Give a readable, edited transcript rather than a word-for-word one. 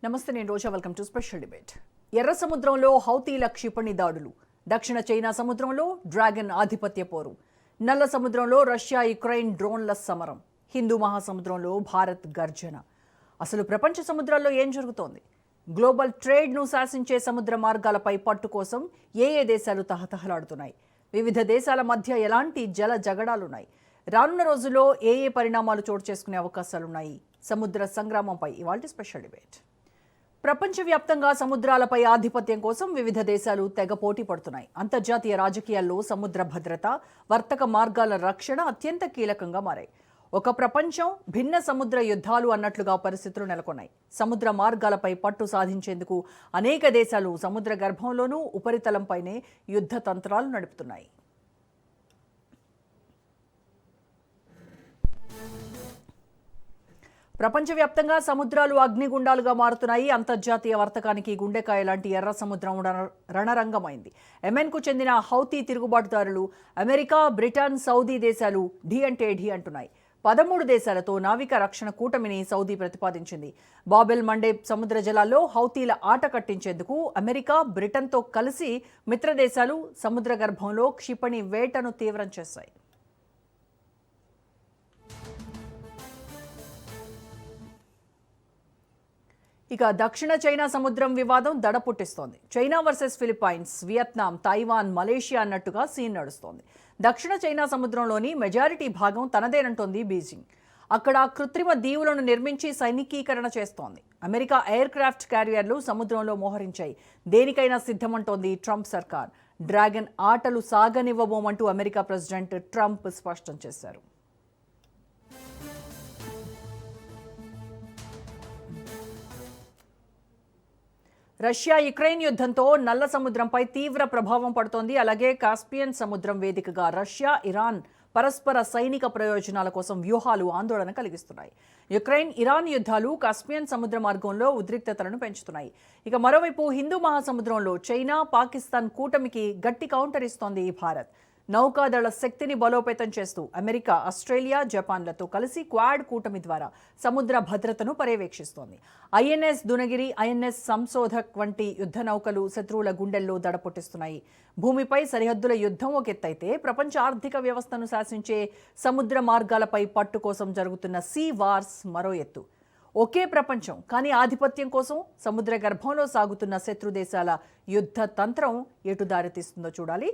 నమస్తే, నేను Roja. Welcome to special debate. ఎర్ర సముద్రంలో హౌతీల క్షిపణి దాడులు, దక్షిణ చైనా సముద్రంలో డ్రాగన్ ఆధిపత్య పోరు, నల్ల సముద్రంలో రష్యా యుక్రెయిన్ డ్రోన్ల సమరం, హిందూ మహాసముద్రంలో భారత్ గర్జన. అసలు ప్రపంచ సముద్రాల్లో ఏం జరుగుతోంది? గ్లోబల్ ట్రేడ్ను శాసించే సముద్ర మార్గాలపై పట్టు కోసం ఏ దేశాలు తహతహలాడుతున్నాయి? వివిధ దేశాల మధ్య ఎలాంటి జల జగడాలున్నాయి? రానున్న రోజుల్లో ఏ పరిణామాలు చోటు చేసుకునే అవకాశాలున్నాయి? సముద్ర సంగ్రామంపై ఇవాల్టి స్పెషల్ డిబేట్. ప్రపంచవ్యాప్తంగా సముద్రాలపై ఆధిపత్యం కోసం వివిధ దేశాలు తెగ పోటీ పడుతున్నాయి. అంతర్జాతీయ రాజకీయాల్లో సముద్ర భద్రత, వర్తక మార్గాల రక్షణ అత్యంత కీలకంగా మారాయి. ఒక ప్రపంచం భిన్న సముద్ర యుద్ధాలు అన్నట్లుగా పరిస్థితులు నెలకొన్నాయి. సముద్ర మార్గాలపై పట్టు సాధించేందుకు అనేక దేశాలు సముద్ర గర్భంలోనూ ఉపరితలంపైనే యుద్ధ తంత్రాలు నడుపుతున్నాయి. ప్రపంచవ్యాప్తంగా సముద్రాలు అగ్నిగుండాలుగా మారుతున్నాయి. అంతర్జాతీయ వర్తకానికి గుండెకాయ లాంటి ఎర్ర సముద్రం రణరంగమైంది. యెమెన్కు చెందిన హౌతీ తిరుగుబాటుదారులు అమెరికా, బ్రిటన్, సౌదీ దేశాలు ఢీ అంటే ఢీ అంటున్నాయి. 13 దేశాలతో నావిక రక్షణ కూటమిని సౌదీ ప్రతిపాదించింది. బాబెల్ మండేబ్ సముద్ర జలాల్లో హౌతీల ఆట కట్టించేందుకు అమెరికా, బ్రిటన్తో కలిసి మిత్రదేశాలు సముద్ర గర్భంలో క్షిపణి వేటను తీవ్రం చేశాయి. ఇక దక్షిణ చైనా సముద్రం వివాదం దడ పుట్టిస్తోంది. China versus Philippines, Vietnam, Taiwan, Malaysia అన్నట్టుగా సీన్ నడుస్తోంది. దక్షిణ చైనా సముద్రంలోని మెజారిటీ భాగం తనదేనంటోంది బీజింగ్. అక్కడ కృత్రిమ దీవులను నిర్మించి సైనికీకరణ చేస్తోంది. అమెరికా ఎయిర్ క్రాఫ్ట్ క్యారియర్లు సముద్రంలో మోహరించాయి. దేనికైనా సిద్ధమంటోంది ట్రంప్ సర్కార్. డ్రాగన్ ఆటలు సాగనివ్వబోమంటూ అమెరికా ప్రెసిడెంట్ ట్రంప్ స్పష్టం చేశారు. రష్యా యుక్రెయిన్ యుద్ధంతో నల్ల సముద్రంపై తీవ్ర ప్రభావం పడుతోంది. అలాగే కాస్పియన్ సముద్రం వేదికగా రష్యా, ఇరాన్ పరస్పర సైనిక ప్రయోజనాల కోసం వ్యూహాలు ఆందోళన కలిగిస్తున్నాయి. యుక్రెయిన్, ఇరాన్ యుద్ధాలు కాస్పియన్ సముద్ర మార్గంలో ఉద్రిక్తతలను పెంచుతున్నాయి. ఇక మరోవైపు హిందూ మహాసముద్రంలో చైనా, పాకిస్తాన్ కూటమికి గట్టి కౌంటర్ ఇస్తోంది భారత్. నౌకాదళ శక్తిని బలోపేతం చేస్తూ అమెరికా, ఆస్ట్రేలియా, జపాన్లతో కలిసి క్వాడ్ కూటమి ద్వారా సముద్ర భద్రతను పర్యవేక్షిస్తోంది. ఐఎన్ఎస్ దునగిరి, ఐఎన్ఎస్ సంశోధక్ వంటి యుద్ధ నౌకలు శత్రువుల గుండెల్లో దడపొట్టిస్తున్నాయి. భూమిపై సరిహద్దుల యుద్ధం ఒక ఎత్తైతే, ప్రపంచ ఆర్థిక వ్యవస్థను శాసించే సముద్ర మార్గాలపై పట్టు కోసం జరుగుతున్న సీ వార్స్ మరో ఎత్తు. ఒకే ప్రపంచం, కానీ ఆధిపత్యం కోసం సముద్ర గర్భంలో సాగుతున్న శత్రు దేశాల యుద్ధ తంత్రం ఎటు దారితీస్తుందో చూడాలి.